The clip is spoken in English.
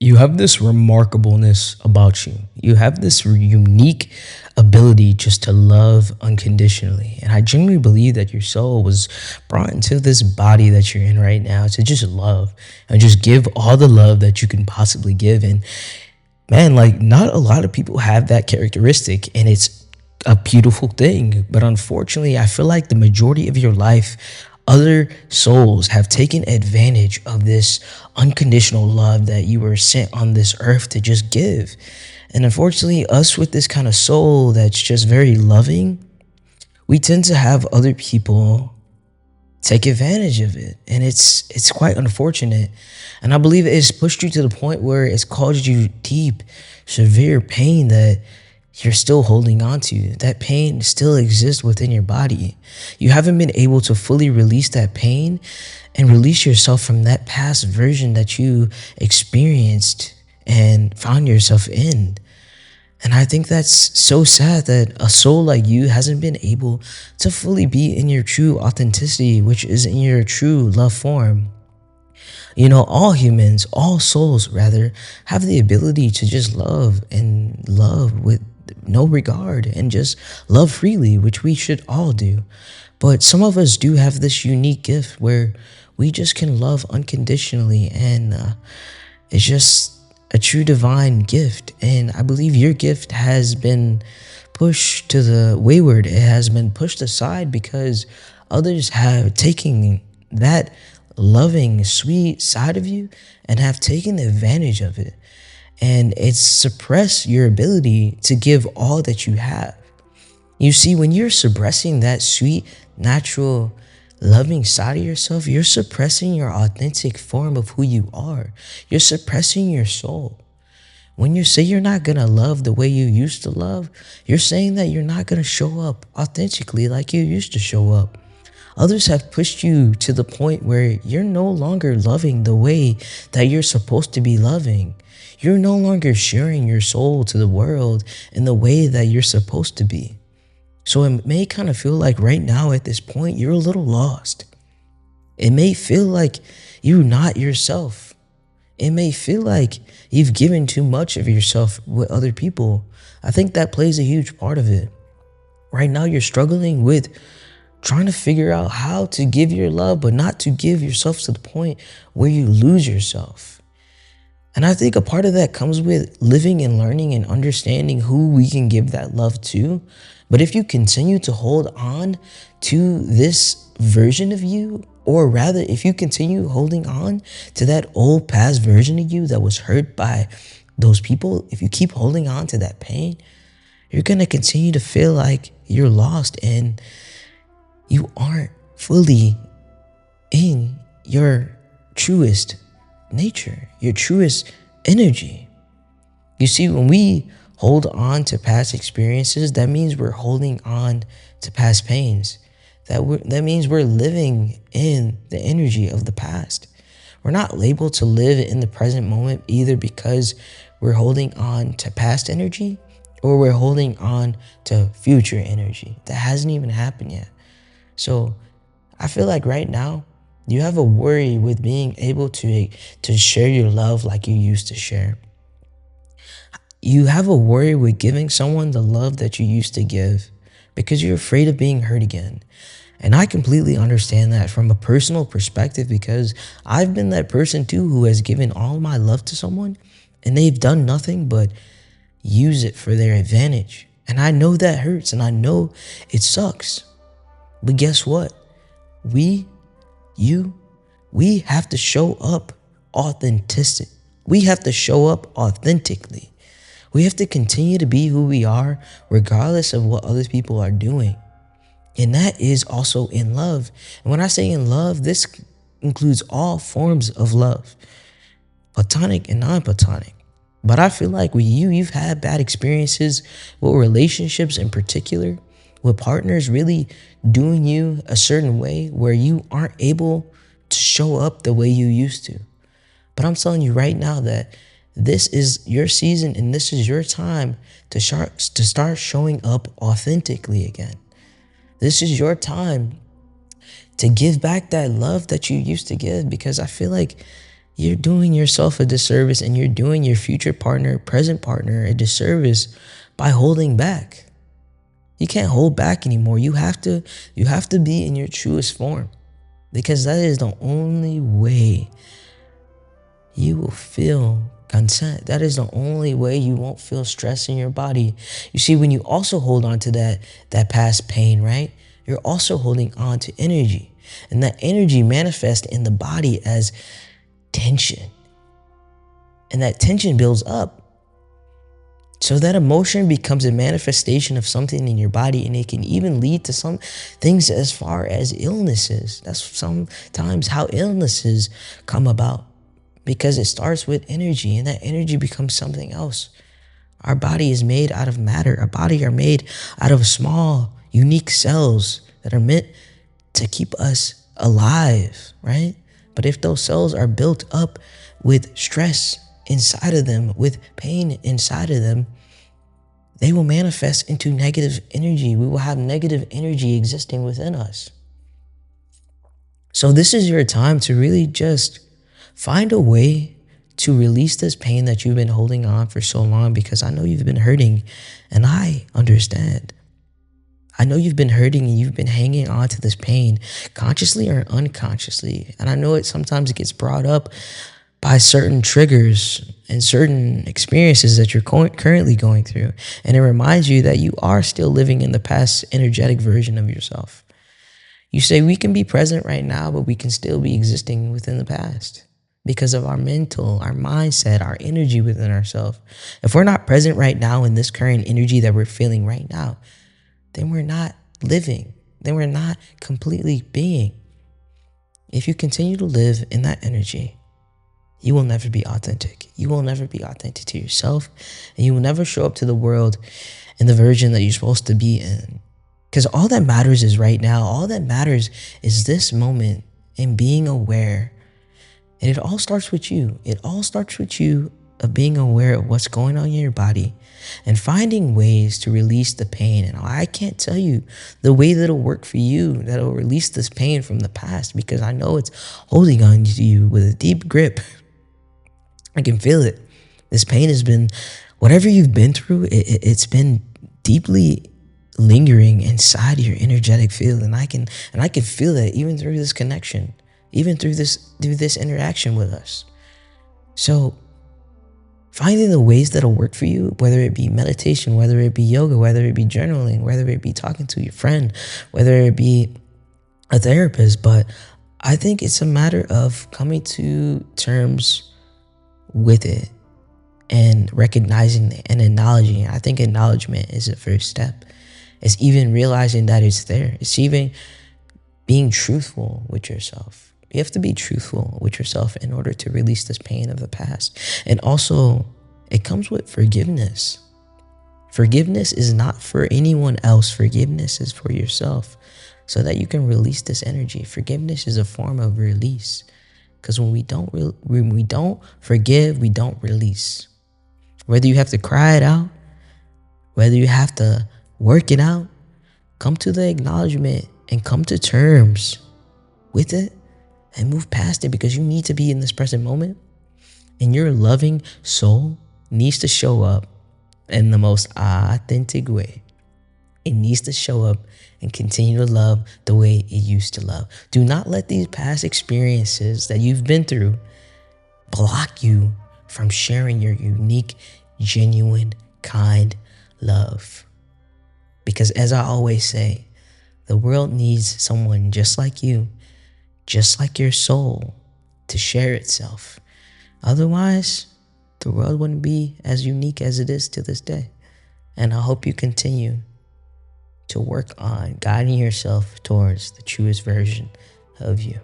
You have this remarkableness about you. You have this unique ability just to love unconditionally. And I genuinely believe that your soul was brought into this body that you're in right now to just love and just give all the love that you can possibly give. And man, like, not a lot of people have that characteristic, and it's a beautiful thing. But unfortunately, I feel like the majority of your life, other souls have taken advantage of this unconditional love that you were sent on this earth to just give. And unfortunately, us with this kind of soul that's just very loving, we tend to have other people take advantage of it, and it's quite unfortunate. And I believe it's pushed you to the point where it's caused you deep, severe pain that you're still holding on to. That pain still exists within your body. You haven't been able to fully release that pain and release yourself from that past version that you experienced and found yourself in. And I think that's so sad that a soul like you hasn't been able to fully be in your true authenticity, which is in your true love form. You know, all humans, all souls rather, have the ability to just love and love with no regard and just love freely, which we should all do. But some of us do have this unique gift where we just can love unconditionally, and it's just a true divine gift. And I believe your gift has been pushed to the wayward. It has been pushed aside because others have taken that loving, sweet side of you and have taken advantage of it. And it's suppressed your ability to give all that you have. You see, when you're suppressing that sweet, natural, loving side of yourself, you're suppressing your authentic form of who you are. You're suppressing your soul. When you say you're not going to love the way you used to love, you're saying that you're not going to show up authentically like you used to show up. Others have pushed you to the point where you're no longer loving the way that you're supposed to be loving. You're no longer sharing your soul to the world in the way that you're supposed to be. So it may kind of feel like right now at this point, you're a little lost. It may feel like you're not yourself. It may feel like you've given too much of yourself with other people. I think that plays a huge part of it. Right now, you're struggling with trying to figure out how to give your love, but not to give yourself to the point where you lose yourself. And I think a part of that comes with living and learning and understanding who we can give that love to. But if you continue to hold on to this version of you, or rather, if you continue holding on to that old past version of you that was hurt by those people, if you keep holding on to that pain, you're going to continue to feel like you're lost and you aren't fully in your truest nature, your truest energy. You see, when we hold on to past experiences, that means we're holding on to past pains. That means we're living in the energy of the past. We're not able to live in the present moment either because we're holding on to past energy or we're holding on to future energy that hasn't even happened yet. So I feel like right now you have a worry with being able to share your love like you used to share. You have a worry with giving someone the love that you used to give because you're afraid of being hurt again. And I completely understand that from a personal perspective because I've been that person too who has given all my love to someone and they've done nothing but use it for their advantage. And I know that hurts and I know it sucks. But guess what? We have to show up authentic. We have to show up authentically. We have to continue to be who we are regardless of what other people are doing. And that is also in love. And when I say in love, this includes all forms of love, platonic and non-platonic. But I feel like with you've had bad experiences with relationships in particular, with partners really doing you a certain way where you aren't able to show up the way you used to. But I'm telling you right now that this is your season and this is your time to start showing up authentically again. This is your time to give back that love that you used to give, because I feel like you're doing yourself a disservice, and you're doing your future partner, present partner, a disservice by holding back. You can't hold back anymore. You have to be in your truest form, because that is the only way you will feel content. That is the only way you won't feel stress in your body. You see, when you also hold on to that past pain, right? You're also holding on to energy. And that energy manifests in the body as tension. And that tension builds up. So that emotion becomes a manifestation of something in your body, and it can even lead to some things as far as illnesses. That's sometimes how illnesses come about, because it starts with energy, and that energy becomes something else. Our body is made out of matter. Our body are made out of small, unique cells that are meant to keep us alive, right? But if those cells are built up with stress inside of them, with pain inside of them, they will manifest into negative energy. We will have negative energy existing within us. So this is your time to really just find a way to release this pain that you've been holding on for so long, because I know you've been hurting, and I understand. I know you've been hurting, and you've been hanging on to this pain consciously or unconsciously. And I know it sometimes gets brought up by certain triggers and certain experiences that you're currently going through. And it reminds you that you are still living in the past energetic version of yourself. You say we can be present right now, but we can still be existing within the past because of our mental, our mindset, our energy within ourselves. If we're not present right now in this current energy that we're feeling right now, then we're not living. Then we're not completely being. If you continue to live in that energy, you will never be authentic. You will never be authentic to yourself, and you will never show up to the world in the version that you're supposed to be in. Because all that matters is right now. All that matters is this moment and being aware. And it all starts with you. It all starts with you of being aware of what's going on in your body and finding ways to release the pain. And I can't tell you the way that'll work for you, that'll release this pain from the past, because I know it's holding on to you with a deep grip. I can feel it. This pain has been, whatever you've been through, it's been deeply lingering inside your energetic field. And I can feel that even through this connection, even through this interaction with us. So finding the ways that'll work for you, whether it be meditation, whether it be yoga, whether it be journaling, whether it be talking to your friend, whether it be a therapist. But I think it's a matter of coming to terms with it and recognizing it and acknowledging it. I think acknowledgement is the first step. It's even realizing that it's there. It's even being truthful with yourself. You have to be truthful with yourself in order to release this pain of the past. And also, it comes with forgiveness. Forgiveness is not for anyone else. Forgiveness is for yourself, so that you can release this energy. Forgiveness is a form of release. Because when we don't forgive, we don't release. Whether you have to cry it out, whether you have to work it out, come to the acknowledgement and come to terms with it and move past it, because you need to be in this present moment. And your loving soul needs to show up in the most authentic way. It needs to show up and continue to love the way it used to love. Do not let these past experiences that you've been through block you from sharing your unique, genuine, kind love. Because as I always say, the world needs someone just like you, just like your soul, to share itself. Otherwise, the world wouldn't be as unique as it is to this day. And I hope you continue to work on guiding yourself towards the truest version of you.